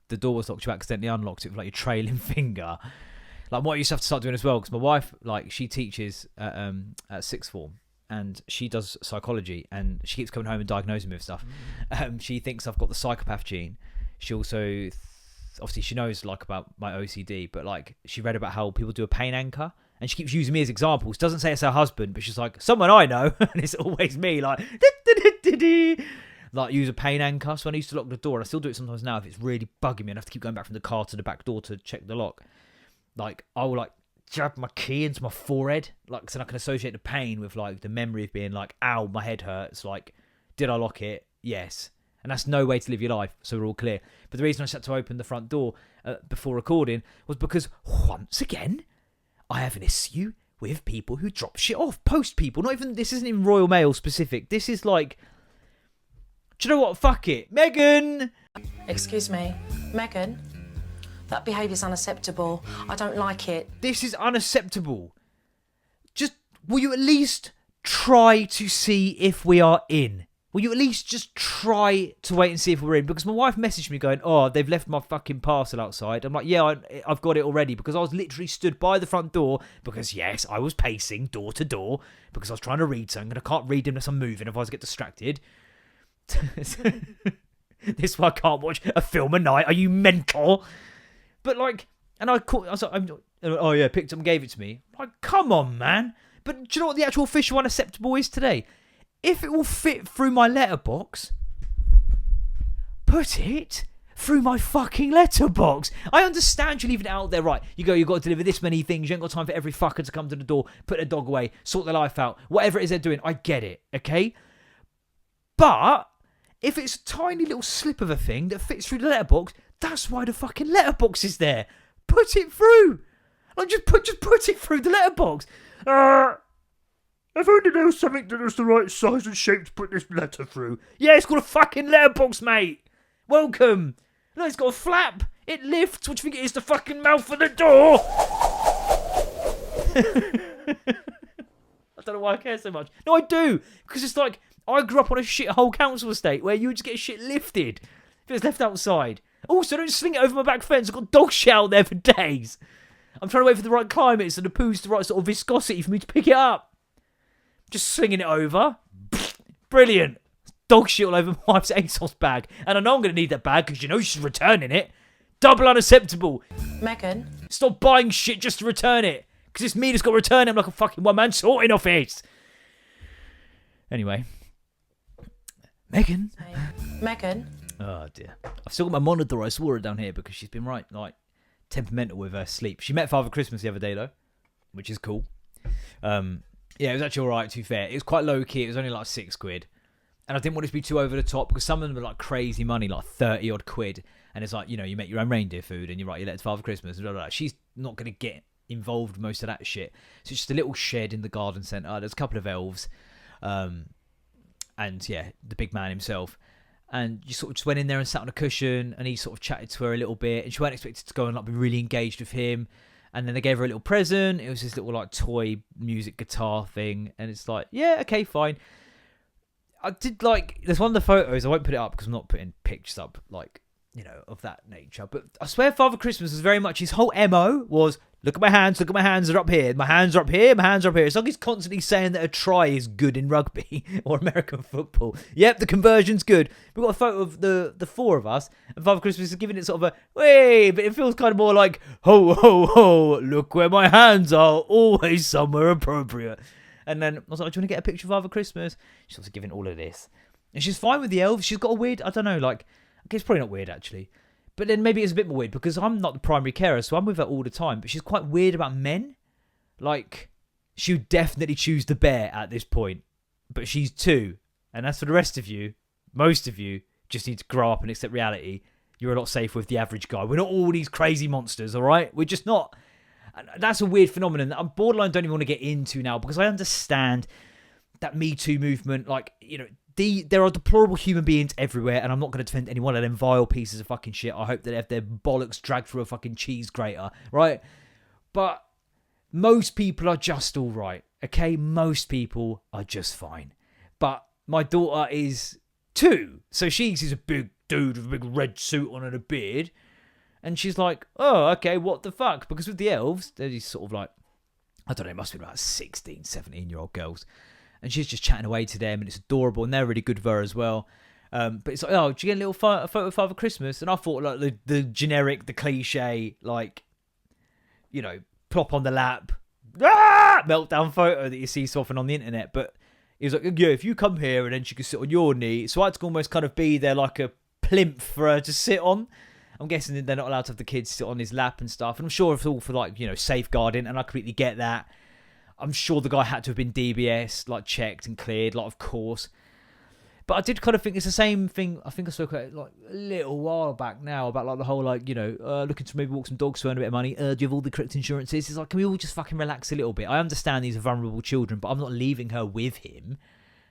door was locked, you accidentally unlocked it with like your trailing finger? Like what I used to have to start doing as well, because my wife, like, she teaches at sixth form. And she does psychology, and she keeps coming home and diagnosing me with stuff. She thinks I've got the psychopath gene. She also, obviously, she knows like about my OCD, but like she read about how people do a pain anchor, and she keeps using me as examples. Doesn't say it's her husband, but she's like, someone I know, and it's always me, like, like use a pain anchor. So I used to lock the door, and I still do it sometimes now if it's really bugging me, and I have to keep going back from the car to the back door to check the lock. Like I will like jab my key into my forehead, like, so I can associate the pain with like the memory of being like, ow, my head hurts. Like, did I lock it? Yes. And that's no way to live your life, so we're all clear. But the reason I had to open the front door before recording was because, once again, I have an issue with people who drop shit off. Post people. Not even, this isn't even Royal Mail specific. This is like, do you know what? Fuck it. Megan! Excuse me. Megan? That behaviour's unacceptable. I don't like it. This is unacceptable. Just, will you at least try to see if we are in? Will you at least just try to wait and see if we're in? Because my wife messaged me going, oh, they've left my fucking parcel outside. I'm like, yeah, I've got it already. Because I was literally stood by the front door. Because, yes, I was pacing door to door. Because I was trying to read something. And I can't read unless I'm moving. Otherwise I get distracted. This is why I can't watch a film a night. Are you mental? But like, and I was like, oh yeah, picked up and gave it to me. Like, come on, man. But do you know what the actual official Unasseptable is today? If it will fit through my letterbox, put it through my fucking letterbox. I understand you leaving it out there, right? You've got to deliver this many things. You ain't got time for every fucker to come to the door, put their dog away, sort their life out, whatever it is they're doing. I get it, okay? But if it's a tiny little slip of a thing that fits through the letterbox, that's why the fucking letterbox is there. put it through. Like, just put it through the letterbox. If only there was something that was the right size and shape to put this letter through. Yeah, it's got a fucking letterbox, mate. Welcome. No, it's got a flap. It lifts. What do you think it is? The fucking mouth of the door. I don't know why I care so much. No, I do. Because it's like, I grew up on a shithole council estate where you would just get shit lifted if it was left outside. Also, don't sling it over my back fence. I've got dog shit out there for days. I'm trying to wait for the right climate so the poo's the right sort of viscosity for me to pick it up. Just slinging it over. Brilliant. Dog shit all over my wife's ASOS bag. And I know I'm going to need that bag because you know she's returning it. Double unacceptable. Megan? Stop buying shit just to return it. Because it's me that's got to return it. I'm like a fucking one-man sorting office. Anyway. Megan? Megan? Oh, dear. I've still got my monitor. I swore her down here because she's been right, like, temperamental with her sleep. She met Father Christmas the other day, though, which is cool. Yeah, it was actually alright, to be fair. It was quite low-key. It was only like £6. And I didn't want it to be too over the top because some of them are like crazy money, like 30-odd quid. And it's like, you know, you make your own reindeer food and you write your letter to Father Christmas. And blah, blah, blah. She's not going to get involved with most of that shit. So it's just a little shed in the garden centre. There's a couple of elves. And, yeah, the big man himself. And you sort of just went in there and sat on a cushion and he sort of chatted to her a little bit. And she weren't expected to go and like be really engaged with him. And then they gave her a little present. It was this little like toy music guitar thing. And it's like, yeah, okay, fine. I did like, there's one of the photos, I won't put it up because I'm not putting pictures up, like, you know, of that nature. But I swear Father Christmas was very much, his whole MO was, look at my hands, they're up here. My hands are up here, my hands are up here. It's like he's constantly saying that a try is good in rugby or American football. Yep, the conversion's good. We've got a photo of the four of us, and Father Christmas is giving it sort of a, hey, but it feels kind of more like, ho, ho, ho, look where my hands are, always somewhere appropriate. And then I was like, do you want to get a picture of Father Christmas? She's also giving all of this. And she's fine with the elves. She's got a weird, I don't know, like, I guess probably not weird, actually. But then maybe it's a bit more weird because I'm not the primary carer, so I'm with her all the time. But she's quite weird about men. Like, she would definitely choose the bear at this point. But she's 2. And as for the rest of you, most of you, just need to grow up and accept reality. You're a lot safer with the average guy. We're not all these crazy monsters, all right? We're just not. And that's a weird phenomenon that I'm borderline don't even want to get into now because I understand that Me Too movement, like, you know, there are deplorable human beings everywhere, and I'm not going to defend any one of them vile pieces of fucking shit. I hope that they have their bollocks dragged through a fucking cheese grater, right? But most people are just all right, okay? Most people are just fine. But my daughter is 2, so she's a big dude with a big red suit on and a beard. And she's like, oh, okay, what the fuck? Because with the elves, they're these sort of like, I don't know, it must be about 16, 17-year-old girls. And she's just chatting away to them, and it's adorable, and they're really good with her as well. But it's like, oh, did you get a little photo of Father Christmas? And I thought, like, the generic, the cliche, like, you know, plop on the lap, meltdown photo that you see so often on the internet. But he was like, yeah, if you come here, and then she can sit on your knee. So I had to almost kind of be there like a plinth for her to sit on. I'm guessing they're not allowed to have the kids sit on his lap and stuff. And I'm sure it's all for, like, you know, safeguarding. And I completely get that. I'm sure the guy had to have been DBS, like, checked and cleared, like, of course. But I did kind of think it's the same thing. I think I spoke about it, like, a little while back now about, like, the whole, like, you know, looking to maybe walk some dogs to earn a bit of money. Do you have all the correct insurances? It's like, can we all just fucking relax a little bit? I understand these are vulnerable children, but I'm not leaving her with him.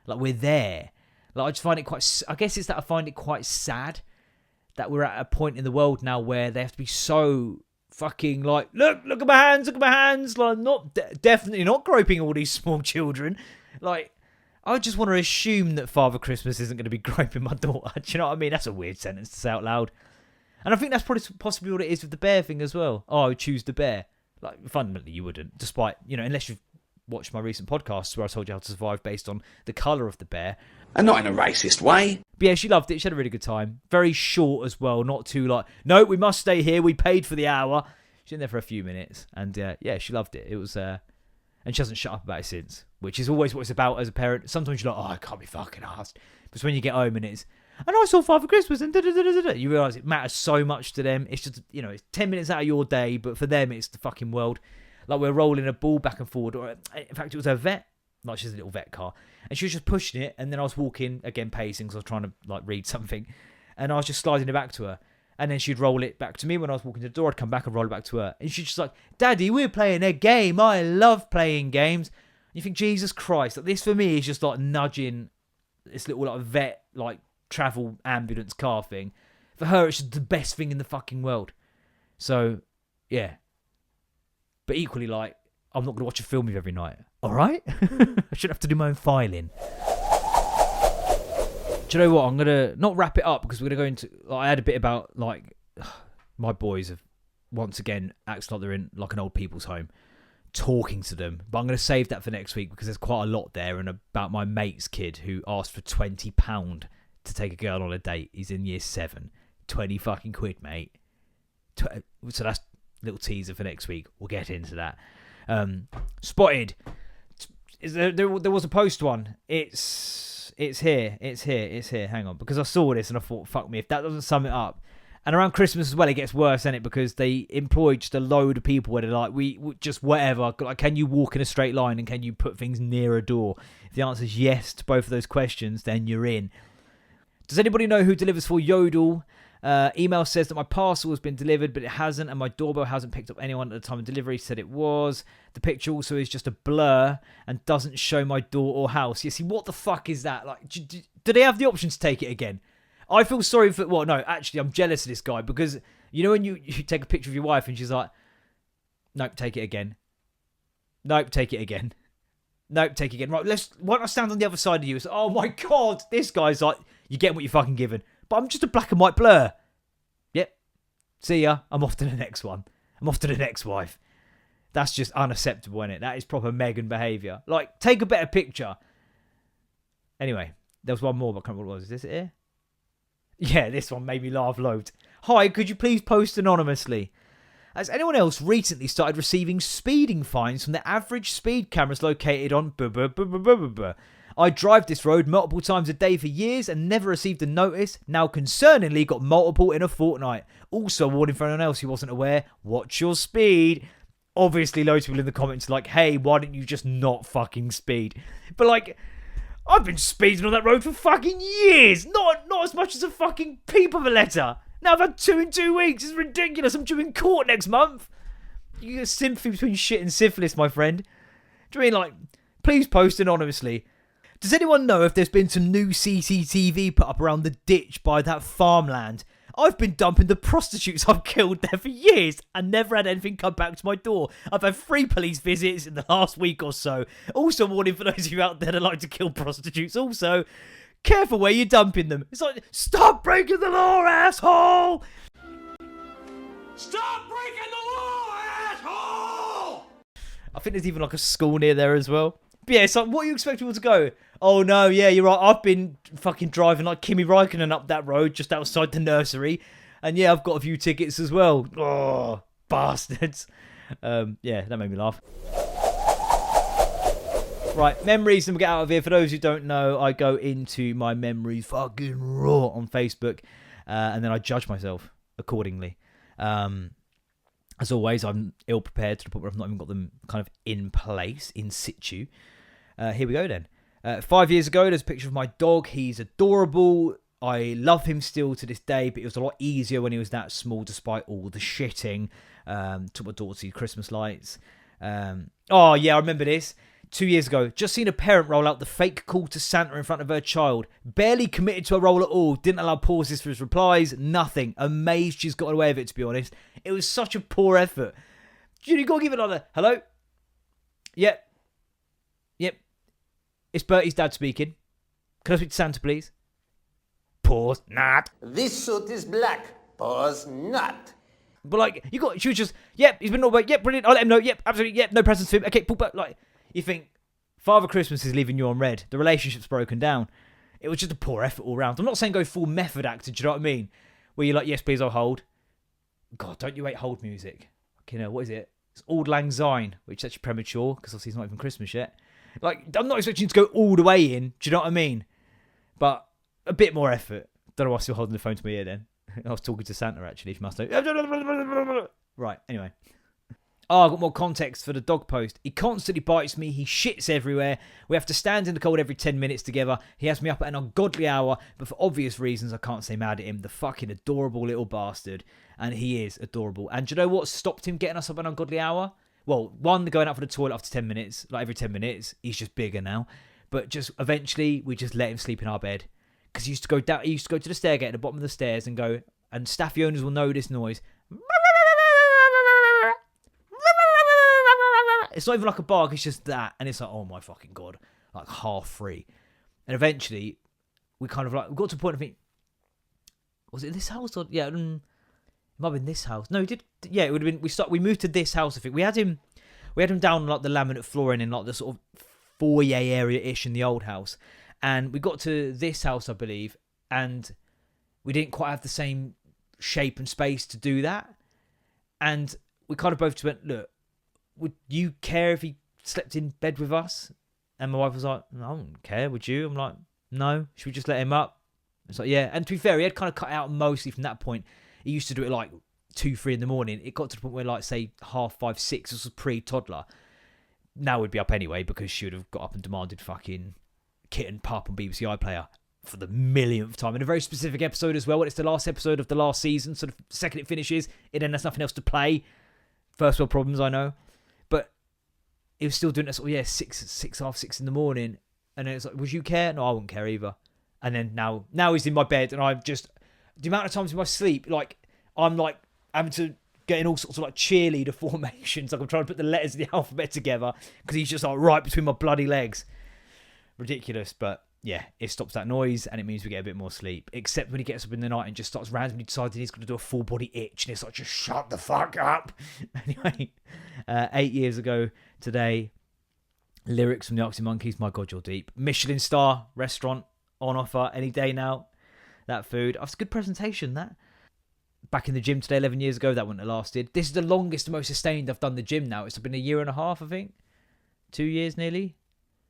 Like, we're there. Like, I just find it quite, I guess it's that I find it quite sad that we're at a point in the world now where they have to be so fucking like, look at my hands, like, not definitely not groping all these small children. Like, I just want to assume that Father Christmas isn't going to be groping my daughter. Do you know what I mean? That's a weird sentence to say out loud. And I think that's probably possibly what it is with the bear thing as well. Oh, I would choose the bear. Like, fundamentally, you wouldn't, despite, you know, unless you've watched my recent podcasts where I told you how to survive based on the colour of the bear. And not in a racist way. But yeah, she loved it. She had a really good time. Very short as well. Not too like, no, we must stay here. We paid for the hour. She's in there for a few minutes. And yeah, she loved it. It was, and she hasn't shut up about it since, which is always what it's about as a parent. Sometimes you're like, oh, I can't be fucking arsed. But when you get home and it's, and I saw Father Christmas and da-da-da-da-da, you realise it matters so much to them. It's just, you know, it's 10 minutes out of your day, but for them, it's the fucking world. Like, we're rolling a ball back and forward. Or in fact, it was her vet. Like, she's a little vet car. And she was just pushing it. And then I was walking, again, pacing, because I was trying to, like, read something. And I was just sliding it back to her. And then she'd roll it back to me when I was walking to the door. I'd come back and roll it back to her. And she's just like, Daddy, we're playing a game. I love playing games. And you think, Jesus Christ. Like, this for me is just like nudging this little like vet, like travel ambulance car thing. For her, it's just the best thing in the fucking world. So, yeah. But equally, like, I'm not going to watch a film with you every night. All right? I shouldn't have to do my own filing. Do you know what? I'm going to not wrap it up because we're going to go into... I had a bit about, like, my boys have once again acted like they're in, like, an old people's home, talking to them. But I'm going to save that for next week because there's quite a lot there, and about my mate's kid who asked for £20 to take a girl on a date. He's in year 7. 20 fucking quid, mate. So that's a little teaser for next week. We'll get into that. Spotted. There was a post one. It's here. Hang on, because I saw this and I thought, fuck me, if that doesn't sum it up. And around Christmas as well, it gets worse, isn't it? Because they employ just a load of people where they're like, we just whatever. Like, can you walk in a straight line and can you put things near a door? If the answer is yes to both of those questions, then you're in. Does anybody know who delivers for Yodel? Email says that my parcel has been delivered, but it hasn't, and my doorbell hasn't picked up anyone at the time of delivery. Said it was. The picture also is just a blur and doesn't show my door or house. You see, what the fuck is that? Like, do they have the option to take it again? I feel sorry for... Well, no, actually, I'm jealous of this guy because, you know when you take a picture of your wife and she's like, nope, take it again. Nope, take it again. Nope, take it again. Right, why don't I stand on the other side of you? It's like, oh my God, this guy's like, you're getting what you're fucking given. But I'm just a black and white blur. Yep. See ya. I'm off to the next one. I'm off to the next wife. That's just unacceptable, isn't it? That is proper Megan behaviour. Like, take a better picture. Anyway, there was one more, but I can't remember what it was. Is this it here? Yeah, this one made me laugh loads. Hi, could you please post anonymously? Has anyone else recently started receiving speeding fines from the average speed cameras located on I drive this road multiple times a day for years and never received a notice. Now, concerningly, got multiple in a fortnight. Also, warning for anyone else who wasn't aware, watch your speed. Obviously, loads of people in the comments are like, hey, why didn't you just not fucking speed? But, like, I've been speeding on that road for fucking years. Not as much as a fucking peep of a letter. Now I've had 2 in 2 weeks. It's ridiculous. I'm due in court next month. You get sympathy between shit and syphilis, my friend. Do you mean, like, please post anonymously. Does anyone know if there's been some new CCTV put up around the ditch by that farmland? I've been dumping the prostitutes I've killed there for years and never had anything come back to my door. I've had 3 police visits in the last week or so. Also, warning for those of you out there that like to kill prostitutes. Also, careful where you're dumping them. It's like, stop breaking the law, asshole! Stop breaking the law, asshole! I think there's even like a school near there as well. But yeah, it's like, what are you expecting people to go? Oh no, yeah, you're right. I've been fucking driving like Kimi Räikkönen up that road just outside the nursery. And yeah, I've got a few tickets as well. Oh, bastards. Yeah, that made me laugh. Right, memories, and we'll get out of here. For those who don't know, I go into my memories fucking raw on Facebook. And then I judge myself accordingly. As always, I'm ill prepared to the point where I've not even got them kind of in place, in situ. Here we go then. 5 years ago, there's a picture of my dog. He's adorable. I love him still to this day, but it was a lot easier when he was that small, despite all the shitting. Took my daughter to see Christmas lights. Oh, yeah, I remember this. 2 years ago, just seen a parent roll out the fake call to Santa in front of her child. Barely committed to a role at all. Didn't allow pauses for his replies. Nothing. Amazed she's got away with it, to be honest. It was such a poor effort. You got to give it another. Hello? Yep. It's Bertie's dad speaking. Can I speak to Santa, please? Pause. Not. This suit is black. Pause. Not. But like, she was just, yep, he's been all right. Yep, brilliant. I'll let him know. Yep, absolutely. Yep, no presents for him. Okay, but like, you think, Father Christmas is leaving you on red. The relationship's broken down. It was just a poor effort all round. I'm not saying go full method actor, do you know what I mean? Where you're like, yes, please, I'll hold. God, don't you hate hold music? Okay, no, what is it? It's Auld Lang Syne, which is actually premature, because obviously it's not even Christmas yet. Like, I'm not expecting you to go all the way in, do you know what I mean? But a bit more effort. Don't know why I'm still holding the phone to my ear then. I was talking to Santa, actually, if you must know. Right, anyway. Oh, I got more context for the dog post. He constantly bites me. He shits everywhere. We have to stand in the cold every 10 minutes together. He has me up at an ungodly hour, but for obvious reasons, I can't stay mad at him. The fucking adorable little bastard. And he is adorable. And do you know what stopped him getting us up at an ungodly hour? Well, one, going out for the toilet after 10 minutes, like every 10 minutes. He's just bigger now. But just eventually, we just let him sleep in our bed. Because he used to go down. He used to go to the stairgate at the bottom of the stairs and go. And staffy owners will know this noise. It's not even like a bark, it's just that. And it's like, oh my fucking God. Like half free. And eventually, we kind of like, we got to a point of thinking, was it this house? Or yeah, it might have been this house. No, it did. Yeah, it would have been, we moved to this house, I think. We had him down like the laminate flooring in like the sort of foyer area-ish in the old house. And we got to this house, I believe, and we didn't quite have the same shape and space to do that. And we kind of both just went, look, would you care if he slept in bed with us? And my wife was like, no, I don't care, would you? I'm like, no, should we just let him up? It's like, yeah. And to be fair, he had kind of cut out mostly from that point. He used to do it like 2, 3 in the morning. It got to the point where, like, say, 5:30, 6, this was pre-toddler. Now we'd be up anyway because she would have got up and demanded fucking Kitten Pup on BBC iPlayer for the millionth time. In a very specific episode as well, when it's the last episode of the last season, so the second it finishes, it then has nothing else to play. First world problems, I know. But he was still doing it sort of, 6:30 in the morning. And then it's like, would you care? No, I wouldn't care either. And then now he's in my bed and I'm just, the amount of times in my sleep, like, I'm like having to get in all sorts of like cheerleader formations. Like I'm trying to put the letters of the alphabet together because he's just like right between my bloody legs. Ridiculous, but yeah, it stops that noise and it means we get a bit more sleep. Except when he gets up in the night and just starts randomly deciding he's going to do a full body itch and it's like, just shut the fuck up. Anyway, 8 years ago today, lyrics from the Arctic Monkeys, My God, You're Deep. Michelin star restaurant on offer any day now. That food. That's a good presentation, that. Back in the gym today 11 years ago, that wouldn't have lasted. This is the longest and most sustained I've done the gym now. It's been 1.5 years, I think. 2 years nearly.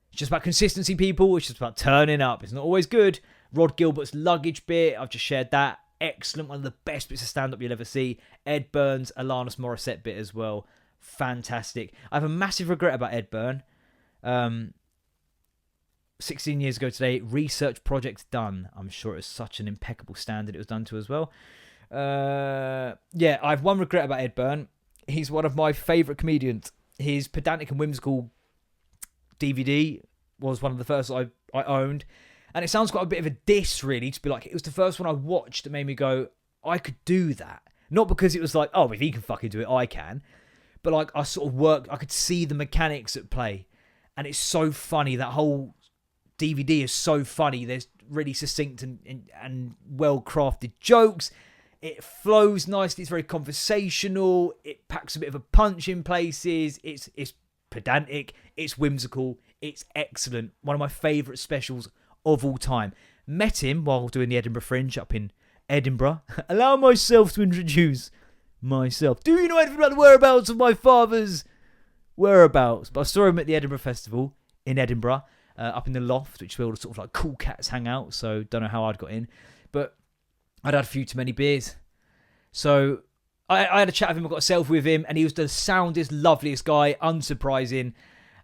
It's just about consistency, people. It's just about turning up. It's not always good. Rod Gilbert's luggage bit, I've just shared that. Excellent. One of the best bits of stand-up you'll ever see. Ed Byrne's Alanis Morissette bit as well. Fantastic. I have a massive regret about Ed Byrne. 16 years ago today, research project done. I'm sure it was such an impeccable standard it was done to as well. I have one regret about Ed Byrne. He's one of my favourite comedians. His Pedantic and Whimsical DVD was one of the first I owned. And it sounds quite a bit of a diss, really, to be like, it was the first one I watched that made me go, I could do that. Not because it was like, oh, if he can fucking do it, I can. But like, I sort of I could see the mechanics at play. And it's so funny. That whole DVD is so funny. There's really succinct and well-crafted jokes. It flows nicely. It's very conversational. It packs a bit of a punch in places. It's pedantic. It's whimsical. It's excellent. One of my favourite specials of all time. Met him while doing the Edinburgh Fringe up in Edinburgh. Allow myself to introduce myself. Do you know anything about the whereabouts of my father's whereabouts? But I saw him at the Edinburgh Festival in Edinburgh, up in the loft, which is where all the sort of like cool cats hang out. So don't know how I'd got in, but I'd had a few too many beers. So I had a chat with him. I got a selfie with him, and he was the soundest, loveliest guy, unsurprising.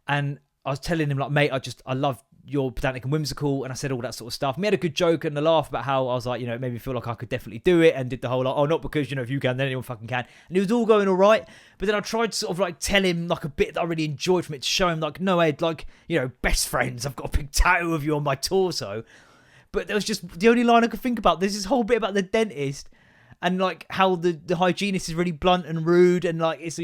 And I was telling him, like, mate, I love your Pedantic and Whimsical, and I said all that sort of stuff. And we had a good joke and a laugh about how I was like, it made me feel like I could definitely do it, and did the whole like, oh, not because, if you can, then anyone fucking can. And it was all going all right. But then I tried to sort of like tell him like a bit that I really enjoyed from it, to show him like, no, Ed, like, best friends, I've got a big tattoo of you on my torso. But there was just the only line I could think about. There's this whole bit about the dentist and like how the hygienist is really blunt and rude, and like it's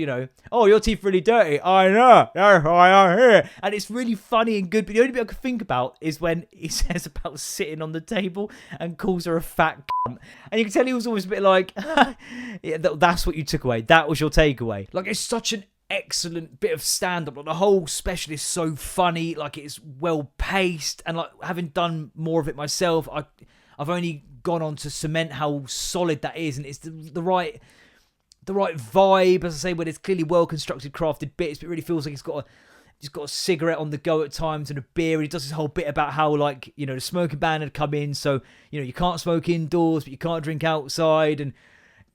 oh, your teeth are really dirty. I know, that's why I'm here. And it's really funny and good. But the only bit I could think about is when he says about sitting on the table and calls her a fat cunt. And you can tell he was always a bit like, yeah, that's what you took away. That was your takeaway. Like, it's such an excellent bit of stand-up. Like, the whole special is so funny. Like, it's well paced, and like having done more of it myself, I've only gone on to cement how solid that is, and it's the right vibe, as I say, where there's clearly well constructed, crafted bits, but it really feels like he's got a cigarette on the go at times and a beer. And he does this whole bit about how, like, the smoking ban had come in, so you can't smoke indoors, but you can't drink outside, and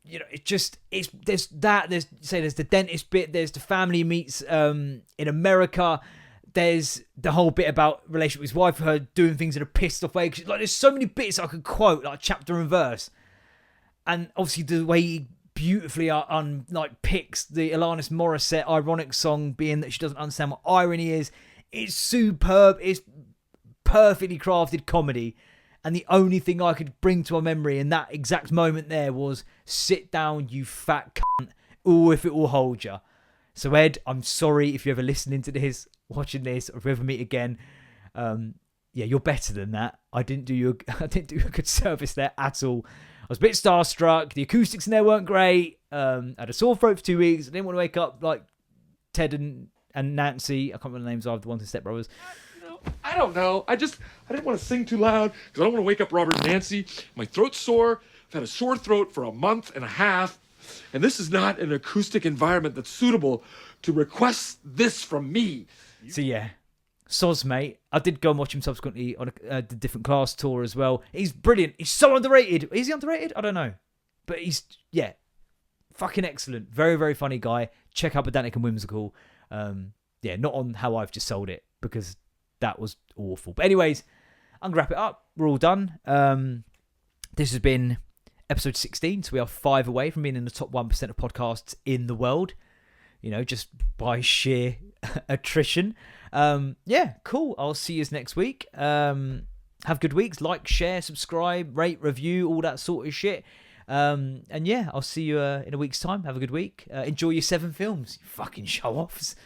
you know, there's the dentist bit, there's the family meets in America, there's the whole bit about relationship with his wife, her doing things in a pissed off way. Like, there's so many bits I could quote, like chapter and verse, and obviously the way he beautifully picks the Alanis Morissette ironic song, being that she doesn't understand what irony is. It's superb. It's perfectly crafted comedy. And the only thing I could bring to my memory in that exact moment there was, sit down, you fat cunt. Oh, if it will hold you. So Ed, I'm sorry if you're ever listening to this, watching this, or if we ever meet again. Yeah, you're better than that. I didn't do you a good service there at all. I was a bit starstruck. The acoustics in there weren't great. I had a sore throat for 2 weeks. I didn't want to wake up like Ted and Nancy. I can't remember the names of the ones in Step Brothers. I don't know. I didn't want to sing too loud because I don't want to wake up Robert and Nancy. My throat's sore. I've had a sore throat for a month and a half. And this is not an acoustic environment that's suitable to request this from me. So yeah, soz, mate. I did go and watch him subsequently on the Different Class tour as well. He's brilliant. He's so underrated. Is he underrated? I don't know. But he's, yeah, fucking excellent. Very, very funny guy. Check out Pedantic and Whimsical. Yeah, not on how I've just sold it, because that was awful. But anyways, I'm going to wrap it up. We're all done. This has been episode 16, so we are 5 away from being in the top 1% of podcasts in the world. You know, just by sheer attrition. Yeah, cool. I'll see you next week. Have good weeks. Like, share, subscribe, rate, review, all that sort of shit. And yeah, I'll see you in a week's time. Have a good week. Enjoy your 7 films, you fucking show-offs.